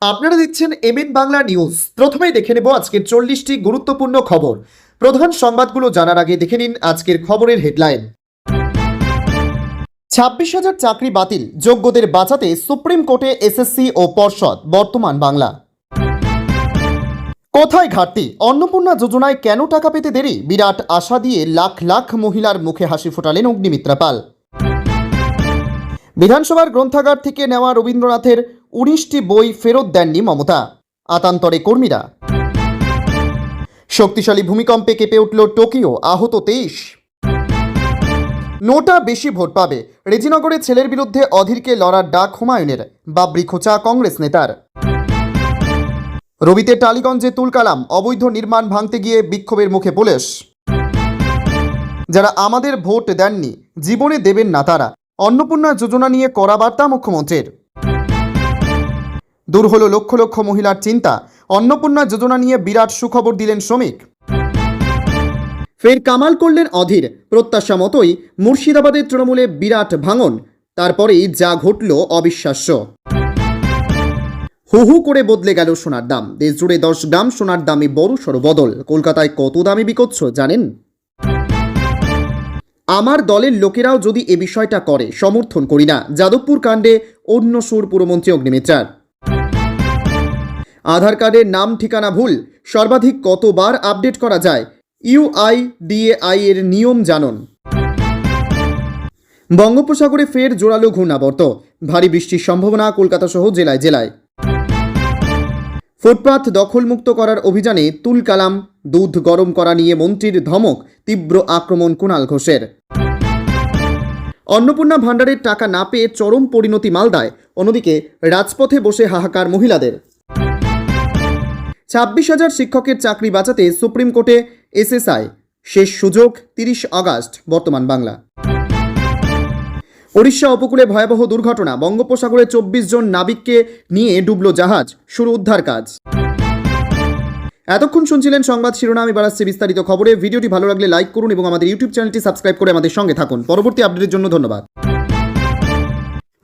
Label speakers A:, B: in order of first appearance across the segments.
A: আপনারা দেখছেন MN Bangla news. প্রথমেই দেখে নেব আজকের 40টি গুরুত্বপূর্ণ খবর। প্রধান সংবাদগুলো জানার আগে দেখে নিন আজকের খবরের হেডলাইন। 26,000 চাকরি বাতিল, যোগ্যদের বাঁচাতে সুপ্রিম কোর্টে এসএসসি ও পর্ষদ। বর্তমান বাংলা। কোথায় ঘাটতি, অন্নপূর্ণা যোজনায় কেন টাকা পেতে দেরি, বিরাট আশা দিয়ে লাখ লাখ মহিলার মুখে হাসি ফোটালেন অগ্নিমিত্রা পাল। বিধানসভার গ্রন্থাগার থেকে নেওয়া রবীন্দ্রনাথের 19টি বই ফেরত দেননি মমতা, আতান্তরে কর্মীরা। শক্তিশালী ভূমিকম্পে কেঁপে উঠল টোকিও, আহত 23। নোটা বেশি ভোট পাবে, রেজিনগরে ছেলের বিরুদ্ধে অধীরকে লড়ার ডাক হুমায়ুনের, বাবরি খোঁচা কংগ্রেস নেতার। রবিতে টালিগঞ্জে তুলকালাম, অবৈধ নির্মাণ ভাঙতে গিয়ে বিক্ষোভের মুখে পুলিশ। যারা আমাদের ভোট দেননি জীবনে দেবেন না তারা, অন্নপূর্ণা যোজনা নিয়ে কড়া বার্তা মুখ্যমন্ত্রীর। দূর হলো লক্ষ লক্ষ মহিলার চিন্তা, অন্নপূর্ণা যোজনা নিয়ে বিরাট সুখবর দিলেন শ্রমিক। ফের কামাল করলেন অধীর, প্রত্যাশা মতোই মুর্শিদাবাদের তৃণমূলে বিরাট ভাঙন, তারপরেই যা ঘটল অবিশ্বাস্য। হু হু করে বদলে গেল সোনার দাম, দেশ জুড়ে 10 গ্রাম সোনার দামে বড় সড় বদল। কলকাতায় কত দামে বিকোচ্ছ জানেন? আমার দলের লোকেরাও যদি এ বিষয়টা করে সমর্থন করি না, যাদবপুর কাণ্ডে অন্য সুর পুরমন্ত্রী অগ্নিমিত্রার। আধার কার্ডের নাম ঠিকানা ভুল, সর্বাধিক কতবার আপডেট করা যায়, ইউআইডিএআই এর নিয়ম জানুন। বঙ্গোপসাগরে ফের জোরালো ঘূর্ণাবর্ত, ভারী বৃষ্টির সম্ভাবনা কলকাতা সহ জেলায় জেলায়। ফুটপাথ দখলমুক্ত করার অভিযানে তুলকালাম, দুধ গরম করা নিয়ে মন্ত্রীর ধমক, তীব্র আক্রমণ কুণাল ঘোষের। অন্নপূর্ণা ভাণ্ডারের টাকা না পেয়ে চরম পরিণতি মালদায়, অন্যদিকে রাজপথে বসে হাহাকার মহিলাদের। 26,000 শিক্ষকের চাকরি বাঁচাতে সুপ্রিম কোর্টে এসএসআই, শেষ সুযোগ 30 আগস্ট। বর্তমান বাংলা। ওড়িশা উপকূলে ভয়াবহ দুর্ঘটনা, বঙ্গোপসাগরে 24 জন নাবিককে নিয়ে ডুবল জাহাজ, শুরু উদ্ধার কাজ। এতক্ষণ শুনছিলেন সংবাদ শিরোনাম, এবার আসছে বিস্তারিত খবরে। ভিডিওটি ভালো লাগলে লাইক করুন এবং আমাদের ইউটিউব চ্যানেলটি সাবস্ক্রাইব করে আমাদের সঙ্গে থাকুন। পরবর্তী আপডেটের জন্য ধন্যবাদ।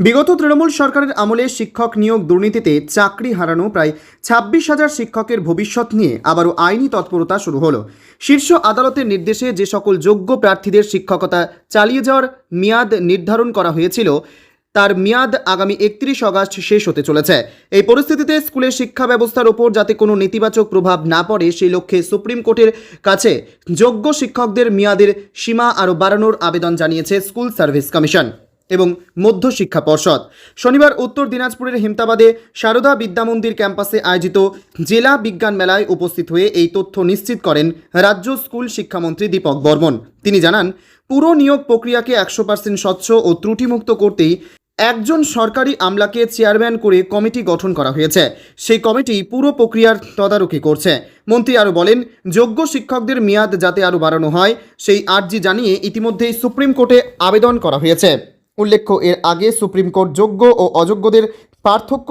A: বিগত তৃণমূল সরকারের আমলে শিক্ষক নিয়োগ দুর্নীতিতে চাকরি হারানো প্রায় 26,000 শিক্ষকের ভবিষ্যৎ নিয়ে আবারও আইনি তৎপরতা শুরু হলো। শীর্ষ আদালতের নির্দেশে যে সকল যোগ্য প্রার্থীদের শিক্ষকতা চালিয়ে যাওয়ার মেয়াদ নির্ধারণ করা হয়েছিল, তার মেয়াদ আগামী 31 আগস্ট শেষ হতে চলেছে। এই পরিস্থিতিতে স্কুলের শিক্ষা ব্যবস্থার ওপর যাতে কোনো নেতিবাচক প্রভাব না পড়ে, সেই লক্ষ্যে সুপ্রিম কোর্টের কাছে যোগ্য শিক্ষকদের মেয়াদের সীমা আরও বাড়ানোর আবেদন জানিয়েছে স্কুল সার্ভিস কমিশন এবং মধ্যশিক্ষা পর্ষদ। শনিবার উত্তর দিনাজপুরের হেমতাবাদে সারদা বিদ্যামন্দির ক্যাম্পাসে আয়োজিত জেলা বিজ্ঞান মেলায় উপস্থিত হয়ে এই তথ্য নিশ্চিত করেন রাজ্য স্কুল শিক্ষামন্ত্রী দীপক বর্মন। তিনি জানান, পুরো নিয়োগ প্রক্রিয়াকে 100% স্বচ্ছ ও ত্রুটিমুক্ত করতেই একজন সরকারি আমলাকে চেয়ারম্যান করে কমিটি গঠন করা হয়েছে। সেই কমিটি পুরো প্রক্রিয়ার তদারকি করছে। মন্ত্রী আরও বলেন, যোগ্য শিক্ষকদের মেয়াদ যাতে আরও বাড়ানো হয় সেই আর্জি জানিয়ে ইতিমধ্যেই সুপ্রিম কোর্টে আবেদন করা হয়েছে। উল্লেখ্য, এর আগে সুপ্রিম কোর্ট যোগ্য ও অযোগ্যদের পার্থক্য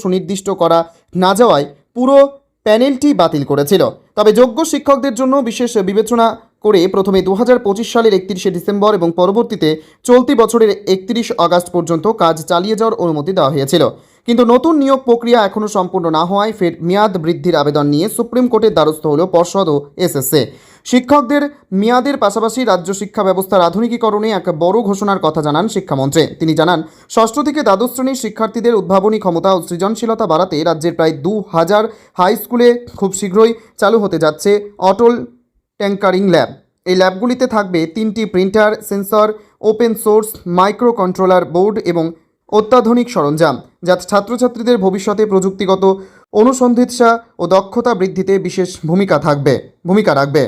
A: সুনির্দিষ্ট করা না যাওয়ায় পুরো প্যানেলটি বাতিল করেছিল। তবে যোগ্য শিক্ষকদের জন্য বিশেষ বিবেচনা করে প্রথমে 2025 সালের 31শে ডিসেম্বর এবং পরবর্তীতে চলতি বছরের 31 আগস্ট পর্যন্ত কাজ চালিয়ে যাওয়ার অনুমতি দেওয়া হয়েছিল। কিন্তু নতুন নিয়োগ প্রক্রিয়া এখনও সম্পূর্ণ না হওয়ায় ফের মেয়াদ বৃদ্ধির আবেদন নিয়ে সুপ্রিম কোর্টের দ্বারস্থ হল পর্ষদ ও এসএসসি। শিক্ষকদের মেয়াদের পাশাপাশি রাজ্য শিক্ষা ব্যবস্থার আধুনিকীকরণে এক বড় ঘোষণার কথা জানান শিক্ষামন্ত্রী। তিনি জানান, ষষ্ঠ থেকে দ্বাদশ শ্রেণীর শিক্ষার্থীদের উদ্ভাবনী ক্ষমতা ও সৃজনশীলতা বাড়াতে রাজ্যের প্রায় 2000 হাই স্কুলে খুব শীঘ্রই চালু হতে যাচ্ছে অটল ট্যাঙ্কারিং ল্যাব। এই ল্যাবগুলিতে থাকবে 3টি printer, sensor, open source micro controller board এবং অত্যাধুনিক সরঞ্জাম, যা ছাত্রছাত্রীদের ভবিষ্যতে প্রযুক্তিগত অনুসন্ধিৎসা ও দক্ষতা বৃদ্ধিতে বিশেষ ভূমিকা রাখবে।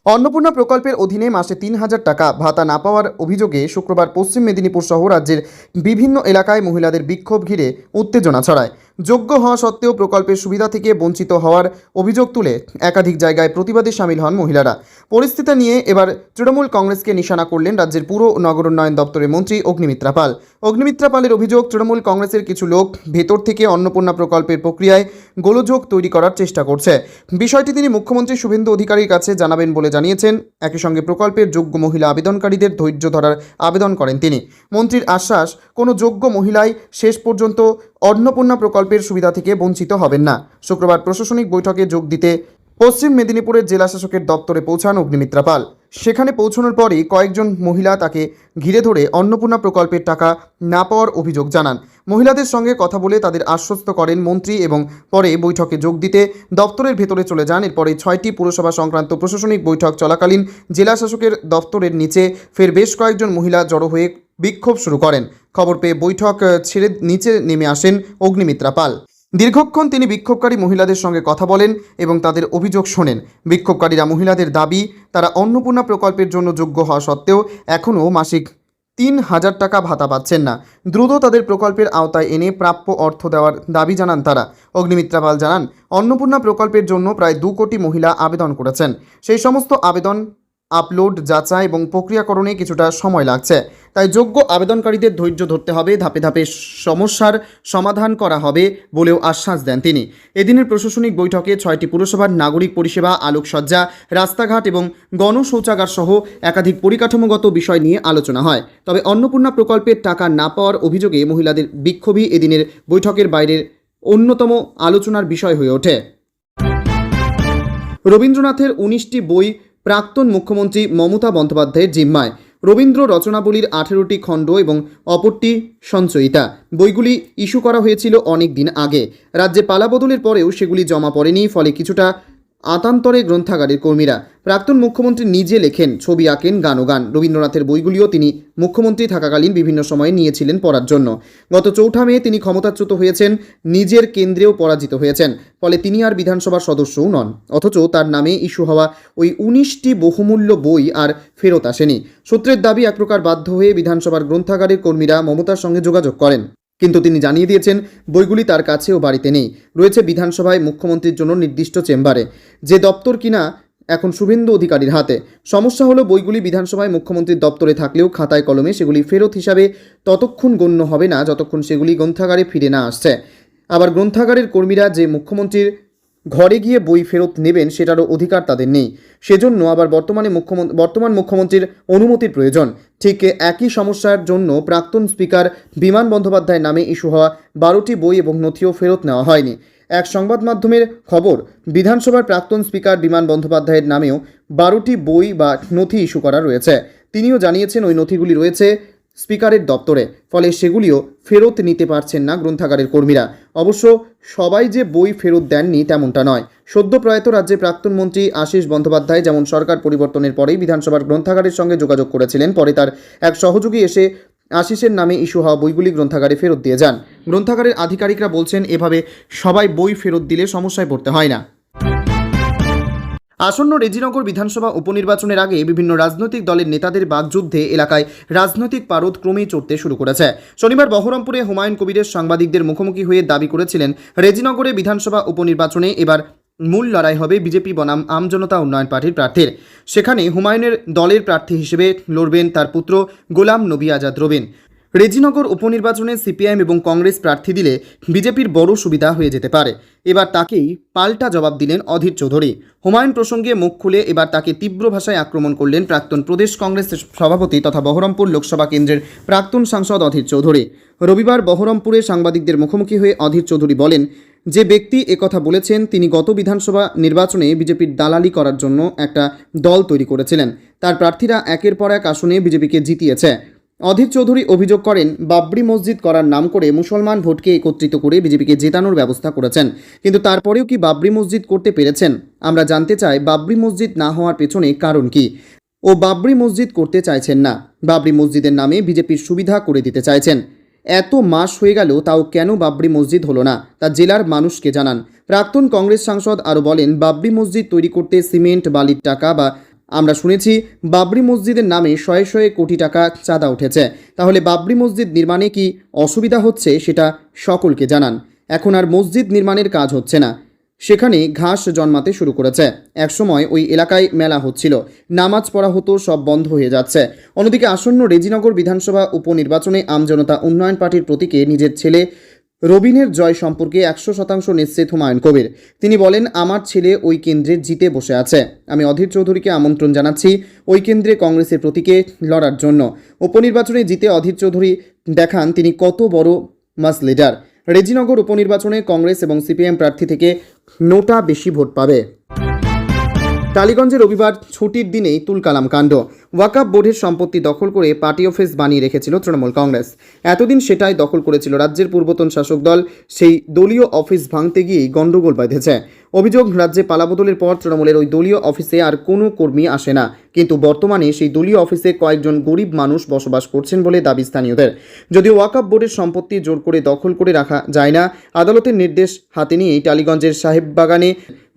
A: অন্নপূর্ণা প্রকল্পের অধীনে মাসে 3,000 টাকা ভাতা না পাওয়ার অভিযোগে শুক্রবার পশ্চিম মেদিনীপুর সহ রাজ্যের বিভিন্ন এলাকায় মহিলাদের বিক্ষোভ ঘিরে উত্তেজনা ছড়ায়। যোগ্য হওয়া সত্ত্বেও প্রকল্পের সুবিধা থেকে বঞ্চিত হওয়ার অভিযোগ তুলে একাধিক জায়গায় প্রতিবাদে সামিল হন মহিলারা। পরিস্থিতি নিয়ে এবার তৃণমূল কংগ্রেসকে নিশানা করলেন রাজ্যের পুর ও নগর উন্নয়ন দপ্তরের মন্ত্রী অগ্নিমিত্রা পাল। অগ্নিমিত্রা পালের অভিযোগ, তৃণমূল কংগ্রেসের কিছু লোক ভেতর থেকে অন্নপূর্ণা প্রকল্পের প্রক্রিয়ায় গোলযোগ তৈরি করার চেষ্টা করছে। বিষয়টি তিনি মুখ্যমন্ত্রী শুভেন্দু অধিকারীর কাছে জানাবেন বলে জানিয়েছেন। একই সঙ্গে প্রকল্পের যোগ্য মহিলা আবেদনকারীদের ধৈর্য ধরার আবেদন করেন তিনি। মন্ত্রীর আশ্বাস, কোনো যোগ্য মহিলাই শেষ পর্যন্ত অন্নপূর্ণা প্রকল্পের সুবিধা থেকে বঞ্চিত হবেন না। শুক্রবার প্রশাসনিক বৈঠকে যোগ দিতে পশ্চিম মেদিনীপুরের জেলা শাসকের দপ্তরে পৌঁছান অগ্নিমিত্রা পাল। সেখানে পৌঁছানোর পরই কয়েকজন মহিলা তাকে ঘিরে ধরে অন্নপূর্ণা প্রকল্পের টাকা না পাওয়ার অভিযোগ জানান। মহিলাদের সঙ্গে কথা বলে তাদের আশ্বস্ত করেন মন্ত্রী এবং পরে বৈঠকে যোগ দিতে দপ্তরের ভেতরে চলে যান। এরপরে 6টি পুরসভা সংক্রান্ত প্রশাসনিক বৈঠক চলাকালীন জেলা শাসকের দপ্তরের নিচে ফের বেশ কয়েকজন মহিলা জড়ো হয়ে বিক্ষোভ শুরু করেন। খবর পেয়ে বৈঠক ছেড়ে নিচে নেমে আসেন অগ্নিমিত্রা পাল। দীর্ঘক্ষণ তিনি বিক্ষোভকারী মহিলাদের সঙ্গে কথা বলেন এবং তাদের অভিযোগ শোনেন। বিক্ষোভকারীরা মহিলাদের দাবি, তারা অন্নপূর্ণা প্রকল্পের জন্য যোগ্য হওয়া সত্ত্বেও এখনও মাসিক 3,000 টাকা ভাতা পাচ্ছেন না। দ্রুত তাদের প্রকল্পের আওতায় এনে প্রাপ্য অর্থ দেওয়ার দাবি জানান তারা। অগ্নিমিত্রা পাল জানান, অন্নপূর্ণা প্রকল্পের জন্য প্রায় 2 কোটি মহিলা আবেদন করেছেন। সেই সমস্ত আবেদন আপলোড, যাচাই এবং প্রক্রিয়াকরণে কিছুটা সময় লাগছে। তাই যোগ্য আবেদনকারীদের ধৈর্য ধরতে হবে, ধাপে ধাপে সমস্যার সমাধান করা হবে বলেও আশ্বাস দেন তিনি। এদিনের প্রশাসনিক বৈঠকে 6টি পুরসভার নাগরিক পরিষেবা, আলোকসজ্জা, রাস্তাঘাট এবং গণশৌচাগার সহ একাধিক পরিকাঠামোগত বিষয় নিয়ে আলোচনা হয়। তবে অন্নপূর্ণা প্রকল্পের টাকা না পাওয়ার অভিযোগে মহিলাদের বিক্ষোভই এদিনের বৈঠকের বাইরের অন্যতম আলোচনার বিষয় হয়ে ওঠে। রবীন্দ্রনাথের 19টি বই প্রাক্তন মুখ্যমন্ত্রী মমতা বন্দ্যোপাধ্যায়ের জিম্মায়। রবীন্দ্র রচনাবলীর 18টি খণ্ড এবং অপরটি সঞ্চয়িতা। বইগুলি ইস্যু করা হয়েছিল অনেক দিন আগে। রাজ্যে পালাবদলের পরেও সেগুলি জমা পড়েনি, ফলে কিছুটা আতান্তরে গ্রন্থাগারের কর্মীরা। প্রাক্তন মুখ্যমন্ত্রী নিজে লেখেন, ছবি আঁকেন, গানও গান। রবীন্দ্রনাথের বইগুলিও তিনি মুখ্যমন্ত্রী থাকাকালীন বিভিন্ন সময়ে নিয়েছিলেন পড়ার জন্য। গত 4 মে তিনি ক্ষমতাচ্যুত হয়েছেন, নিজের কেন্দ্রেও পরাজিত হয়েছেন। ফলে তিনি আর বিধানসভার সদস্যও নন। অথচ তার নামে ইস্যু হওয়া ওই 19টি বহুমূল্য বই আর ফেরত আসেনি। সূত্রের দাবি, এক প্রকার বাধ্য হয়ে বিধানসভার গ্রন্থাগারের কর্মীরা মমতার সঙ্গে যোগাযোগ করেন। কিন্তু তিনি জানিয়ে দিয়েছেন বইগুলি তার কাছেও বাড়িতে নেই, রয়েছে বিধানসভায় মুখ্যমন্ত্রীর জন্য নির্দিষ্ট চেম্বারে, যে দপ্তর কিনা এখন শুভেন্দু অধিকারীর হাতে। সমস্যা হলো, বইগুলি বিধানসভায় মুখ্যমন্ত্রীর দপ্তরে থাকলেও খাতায় কলমে সেগুলি ফেরত হিসাবে ততক্ষণ গণ্য হবে না যতক্ষণ সেগুলি গ্রন্থাগারে ফিরে না আসছে। আবার গ্রন্থাগারের কর্মীরা যে মুখ্যমন্ত্রীর ঘরে গিয়ে বই ফেরত নেবেন সেটারও অধিকার তাদের নেই। সেজন্য আবার বর্তমান মুখ্যমন্ত্রীর অনুমতির প্রয়োজন। ঠিক একই সমস্যার জন্য প্রাক্তন স্পিকার বিমান বন্দ্যোপাধ্যায়ের নামে ইস্যু হওয়া 12টি বই এবং নথিও ফেরত নেওয়া হয়নি। এক সংবাদ মাধ্যমের খবর, বিধানসভার প্রাক্তন স্পিকার বিমান বন্দ্যোপাধ্যায়ের নামেও 12টি বই বা নথি ইস্যু করা রয়েছে। তিনিও জানিয়েছেন ওই নথিগুলি রয়েছে স্পিকারের দপ্তরে, ফলে সেগুলিও ফেরত নিতে পারছেন না গ্রন্থাগারের কর্মীরা। অবশ্য সবাই যে বই ফেরত দেননি তেমনটা নয়। সদ্য প্রয়াত রাজ্যের প্রাক্তন মন্ত্রী আশিস বন্দ্যোপাধ্যায় যেমন সরকার পরিবর্তনের পরেই বিধানসভার গ্রন্থাগারের সঙ্গে যোগাযোগ করেছিলেন, পরে তার এক সহযোগী এসে আশিসের নামে ইস্যু হওয়া বইগুলি গ্রন্থাগারে ফেরত দিয়ে যান। গ্রন্থাগারের আধিকারিকরা বলছেন, এভাবে সবাই বই ফেরত দিলে সমস্যায় পড়তে হয় না। আসন্ন রেজিনগর বিধানসভা উপনির্বাচনের আগে বিভিন্ন রাজনৈতিক দলের নেতাদের বাকযুদ্ধে এলাকায় রাজনৈতিক পারদ ক্রমেই চড়তে শুরু করেছে। শনিবার বহরমপুরে হুমায়ুন কবিরের সাংবাদিকদের মুখোমুখি হয়ে দাবি করেছিলেন, রেজিনগরে বিধানসভা উপনির্বাচনে এবার মূল লড়াই হবে বিজেপি বনাম আমজনতা উন্নয়ন পার্টির প্রার্থীর। সেখানে হুমায়ুনের দলের প্রার্থী হিসেবে লড়বেন তার পুত্র গোলাম নবী আজাদ রবিন। রেজিনগর উপনির্বাচনে সিপিআইএম এবং কংগ্রেস প্রার্থী দিলে বিজেপির বড় সুবিধা হয়ে যেতে পারে। এবার তাকেই পাল্টা জবাব দিলেন অধীর চৌধুরী। হুমায়ুন প্রসঙ্গে মুখ খুলে এবার তাকে তীব্র ভাষায় আক্রমণ করলেন প্রাক্তন প্রদেশ কংগ্রেসের সভাপতি তথা বহরমপুর লোকসভা কেন্দ্রের প্রাক্তন সাংসদ অধীর চৌধুরী। রবিবার বহরমপুরে সাংবাদিকদের মুখোমুখি হয়ে অধীর চৌধুরী বলেন, যে ব্যক্তি একথা বলেছেন তিনি গত বিধানসভা নির্বাচনে বিজেপির দালালি করার জন্য একটা দল তৈরি করেছিলেন। তার প্রার্থীরা একের পর এক আসনে বিজেপিকে জিতিয়েছে। অধীর চৌধুরী অভিযোগ করেন, বাবরি মসজিদ করার নাম করে মুসলমান ভোটকে একত্রিত করে বিজেপিকে জেতানোর ব্যবস্থা করেছেন, কিন্তু তারপরেও কি বাবরি মসজিদ করতে পেরেছেন? আমরা জানতে চাই বাবরি মসজিদ না হওয়ার পেছনে কারণ কি। ও বাবরি মসজিদ করতে চাইছেন না, বাবরি মসজিদের নামে বিজেপির সুবিধা করে দিতে চাইছেন। এত মাস হয়ে গেল তাও কেন বাবরি মসজিদ হলো না তা জেলার মানুষকে জানান। প্রাক্তন কংগ্রেস সাংসদ আরও বলেন, বাবরি মসজিদ তৈরি করতে সিমেন্ট বালির টাকা বা আমরা শুনেছি বাবরি মসজিদের নামে শয়ে শয়ে কোটি টাকা চাঁদা উঠেছে। তাহলে বাবরি মসজিদ নির্মাণে কি অসুবিধা হচ্ছে সেটা সকলকে জানান। এখন আর মসজিদ নির্মাণের কাজ হচ্ছে না, সেখানে ঘাস জন্মাতে শুরু করেছে। একসময় ওই এলাকায় মেলা হচ্ছিল, নামাজ পড়া হতো, সব বন্ধ হয়ে যাচ্ছে। অন্যদিকে আসন্ন রেজিনগর বিধানসভা উপনির্বাচনে আমজনতা উন্নয়ন পার্টির প্রতীকে নিজের ছেলে রবিনের জয় সম্পর্কে 100% নিশ্চিত হুমায়ুন কবির। তিনি বলেন, আমার ছেলে ওই কেন্দ্রে জিতে বসে আছে। আমি অধীর চৌধুরীকে আমন্ত্রণ জানাচ্ছি ওই কেন্দ্রে কংগ্রেসের প্রতীকে লড়ার জন্য। উপনির্বাচনে জিতে অধীর চৌধুরী দেখান তিনি কত বড় মাস লিডার। রেজিনগর উপনির্বাচনে কংগ্রেস এবং সিপিএম প্রার্থী থেকে নোটা বেশি ভোট পাবে। টালিগঞ্জে রবিবার ছুটির দিনেই তুলকালাম কাণ্ড। ওয়াকফ বোর্ডের সম্পত্তি দখল করে পার্টি অফিস বানিয়ে রেখেছিল তৃণমূল কংগ্রেস। এতদিন সেটাই দখল করেছিল রাজ্যের পূর্বতন শাসক দল। সেই দলীয় অফিস ভাঙতে গিয়েই গণ্ডগোল বেঁধেছে। অভিযোগ, রাজ্যে পালাবদলের পর তৃণমূলের ওই দলীয় অফিসে আর কোনো কর্মী আসে না, কিন্তু বর্তমানে সেই দলীয় অফিসে কয়েকজন গরিব মানুষ বসবাস করছেন বলে দাবি স্থানীয়দের। যদিও ওয়াকফ বোর্ডের সম্পত্তি জোর করে দখল করে রাখা যায় না, আদালতের নির্দেশ হাতে নিয়েই টালিগঞ্জের সাহেববাগানে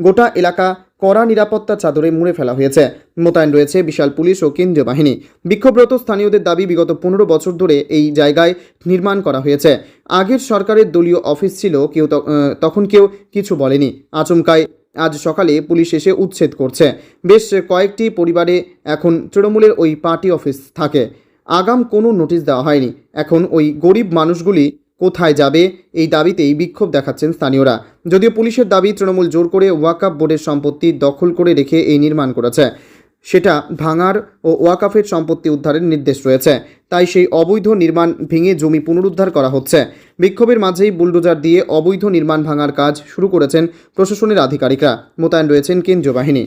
A: গোটা এলাকা কড়া নিরাপত্তা চাদরে মুড়ে ফেলা হয়েছে। মোতায়েন রয়েছে বিশাল পুলিশ ও কেন্দ্রীয় বাহিনী। বিক্ষোভরত স্থানীয়দের দাবি, বিগত 15 বছর ধরে এই জায়গায় নির্মাণ করা হয়েছে। আগের সরকারের দলীয় অফিস ছিল, তখন কেউ কিছু বলেনি। আচমকায় আজ সকালে পুলিশ এসে উচ্ছেদ করছে। বেশ কয়েকটি পরিবারে এখন তৃণমূলের ওই পার্টি অফিস থাকে। আগাম কোনো নোটিশ দেওয়া হয়নি। এখন ওই গরিব মানুষগুলি কোথায় যাবে, এই দাবিতেই বিক্ষোভ দেখাচ্ছেন স্থানীয়রা। যদিও পুলিশের দাবি, তৃণমূল জোর করে ওয়াকফ বোর্ডের সম্পত্তি দখল করে রেখে এই নির্মাণ করেছে। সেটা ভাঙার ও ওয়াকফের সম্পত্তি উদ্ধারের নির্দেশ রয়েছে, তাই সেই অবৈধ নির্মাণ ভেঙে জমি পুনরুদ্ধার করা হচ্ছে। বিক্ষোভের মাঝেই বুলডোজার দিয়ে অবৈধ নির্মাণ ভাঙার কাজ শুরু করেছেন প্রশাসনের আধিকারিকরা। মোতায়েন রয়েছেন কেন্দ্রীয় বাহিনী।